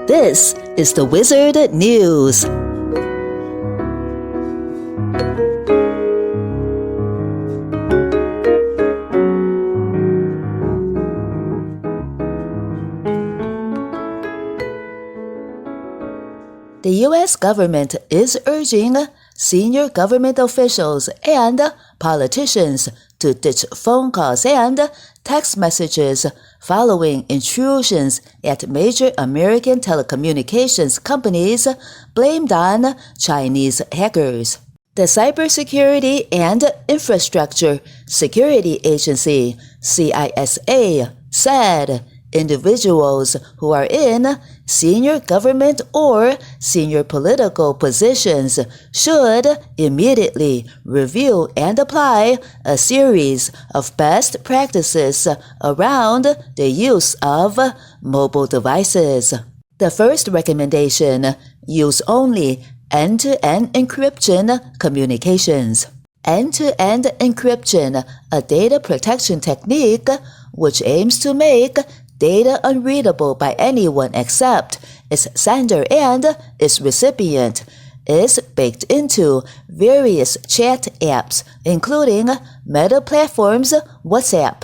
This is the Wizard News. The U.S. government is urging senior government officials and politicians to ditch phone calls and text messages following intrusions at major American telecommunications companies blamed on Chinese hackers. The Cybersecurity and Infrastructure Security Agency, CISA, said individuals who are in senior government or senior political positions should immediately review and apply a series of best practices around the use of mobile devices. The first recommendation: use only end-to-end encryption communications. End-to-end encryption, a data protection technique which aims to make data unreadable by anyone except its sender and its recipient, is baked into various chat apps, including Meta Platforms' WhatsApp,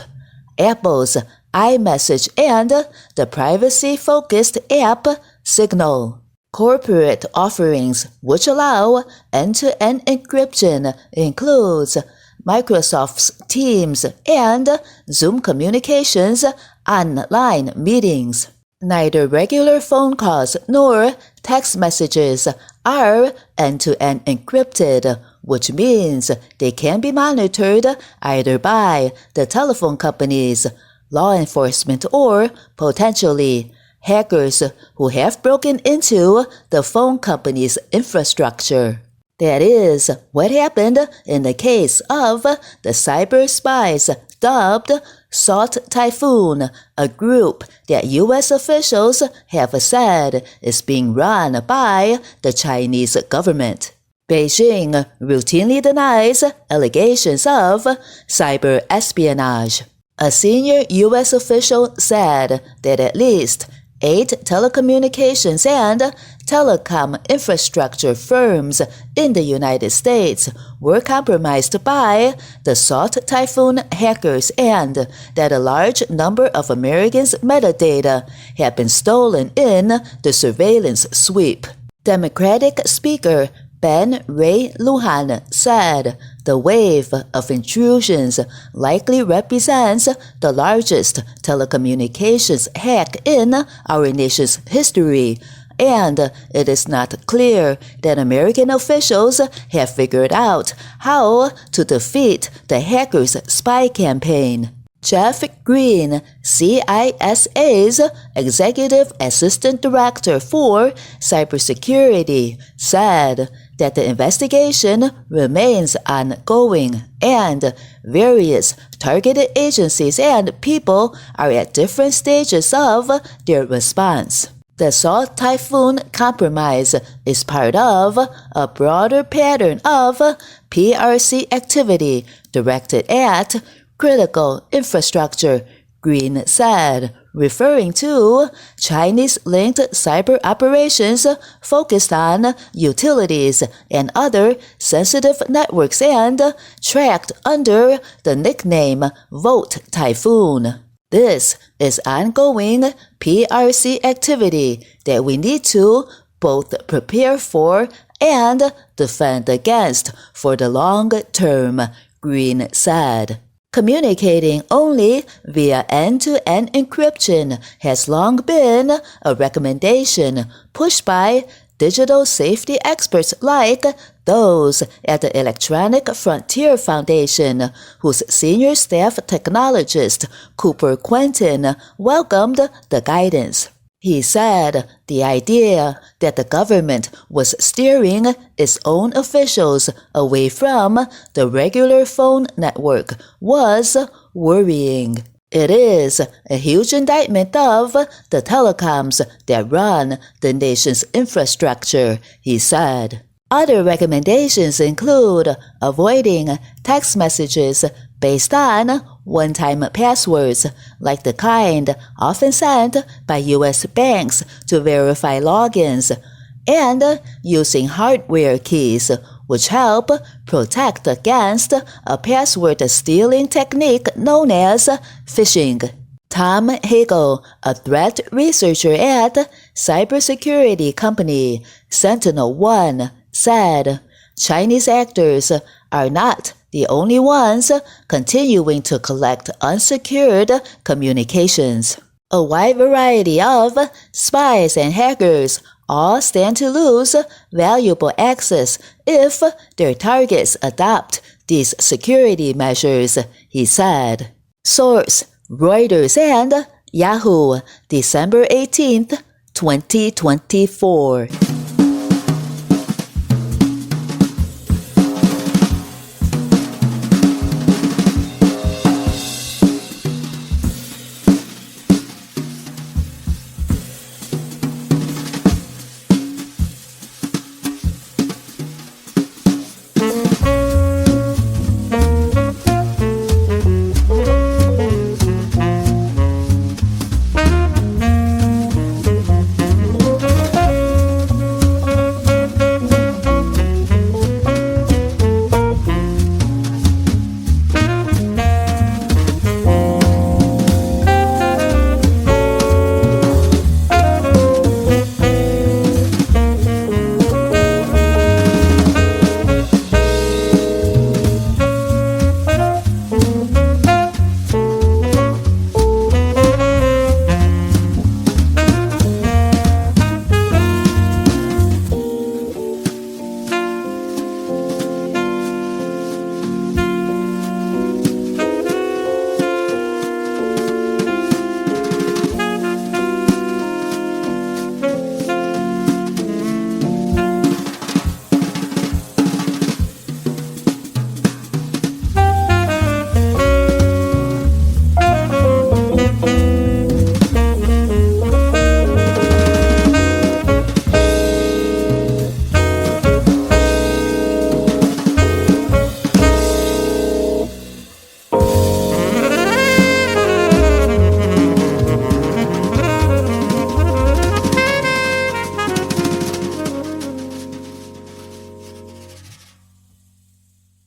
Apple's iMessage, and the privacy-focused app Signal. Corporate offerings which allow end-to-end encryption includes Microsoft's Teams and Zoom Communications online meetings. Neither regular phone calls nor text messages are end-to-end encrypted, which means they can be monitored either by the telephone companies, law enforcement, or potentially hackers who have broken into the phone company's infrastructure. That is what happened in the case of the cyber spies dubbed Salt Typhoon, a group that U.S. officials have said is being run by the Chinese government. Beijing routinely denies allegations of cyber espionage. A senior U.S. official said that at least 8 telecommunications and telecom infrastructure firms in the United States were compromised by the Salt Typhoon hackers and that a large number of Americans' metadata had been stolen in the surveillance sweep. Democratic Speaker Ben Ray Lujan said the wave of intrusions likely represents the largest telecommunications hack in our nation's history, and it is not clear that American officials have figured out how to defeat the hackers' spy campaign. Jeff Green, CISA's Executive Assistant Director for Cybersecurity, said that the investigation remains ongoing and various targeted agencies and people are at different stages of their response. The Salt Typhoon compromise is part of a broader pattern of PRC activity directed at critical infrastructure, Green said, referring to Chinese-linked cyber operations focused on utilities and other sensitive networks and tracked under the nickname Volt Typhoon. This is ongoing PRC activity that we need to both prepare for and defend against for the long term, Green said. Communicating only via end-to-end encryption has long been a recommendation pushed by digital safety experts like those at the Electronic Frontier Foundation, whose senior staff technologist Cooper Quentin welcomed the guidance. He said the idea that the government was steering its own officials away from the regular phone network was worrying. It is a huge indictment of the telecoms that run the nation's infrastructure, he said. Other recommendations include avoiding text messages based on one-time passwords, like the kind often sent by U.S. banks to verify logins, and using hardware keys, which help protect against a password stealing technique known as phishing. Tom Hagel, a threat researcher at cybersecurity company SentinelOne, said Chinese actors are not the only ones continuing to collect unsecured communications. A wide variety of spies and hackers all stand to lose valuable access if their targets adopt these security measures, he said. Source: Reuters and Yahoo, December 18, 2024.